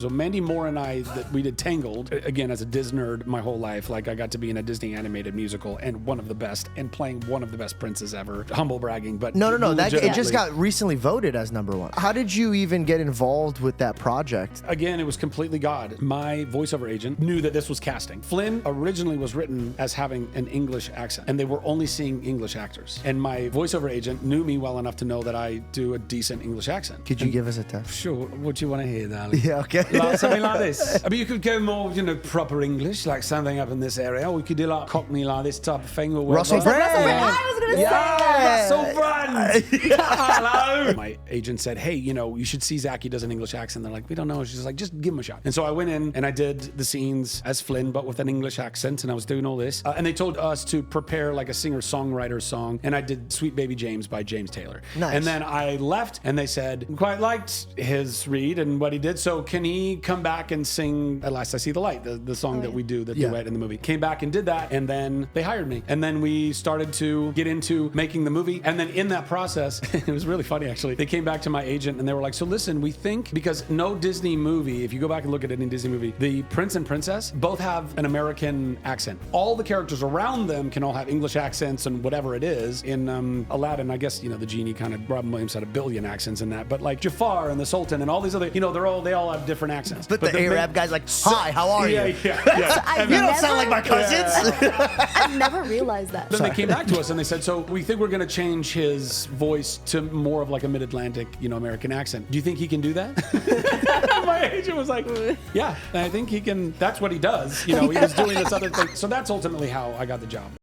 So Mandy Moore and I, we did Tangled, again, as a Disney nerd my whole life. Like, I got to be in a Disney animated musical and one of the best, and playing one of the best princes ever. Humble bragging, but no. It just got recently voted as #1. How did you even get involved with that project? Again, it was completely God. My voiceover agent knew that this was casting. Flynn originally was written as having an English accent, and they were only seeing English actors. And my voiceover agent knew me well enough to know that I do a decent English accent. Could you give us a test? Sure. What do you want to hear, darling? Yeah, okay. Like something like this. I mean, you could go more, proper English, like something up in this area. Or we could do like Cockney, like this type of thing. Or Russell Brand. I was going to say that. Russell Brand. Hello. My agent said, hey, you should see Zach. He does an English accent. They're like, we don't know. She's like, just give him a shot. And so I went in and I did the scenes as Flynn, but with an English accent. And I was doing all this. And they told us to prepare like a singer-songwriter song. And I did Sweet Baby James by James Taylor. Nice. And then I left and they said, quite liked his read and what he did. So can he come back and sing At Last I See the Light, the song that we do, the duet in the movie. Came back and did that, and then they hired me. And then we started to get into making the movie. And then in that process, it was really funny actually, they came back to my agent and they were like, so listen, we think, because no Disney movie, if you go back and look at any Disney movie, the prince and princess both have an American accent. All the characters around them can all have English accents and whatever it is. In Aladdin, I guess, the genie kind of, Robin Williams had a billion accents in that, but like Jafar and the Sultan and all these other, they all have different accents. But the Arab guy's like, hi, how are you? Yeah. You don't sound like my cousins. I've never realized that. Then they came back to us and they said, so we think we're going to change his voice to more of like a mid-Atlantic, American accent. Do you think he can do that? My agent was like, yeah, I think he can. That's what he does. He was doing this other thing. So that's ultimately how I got the job.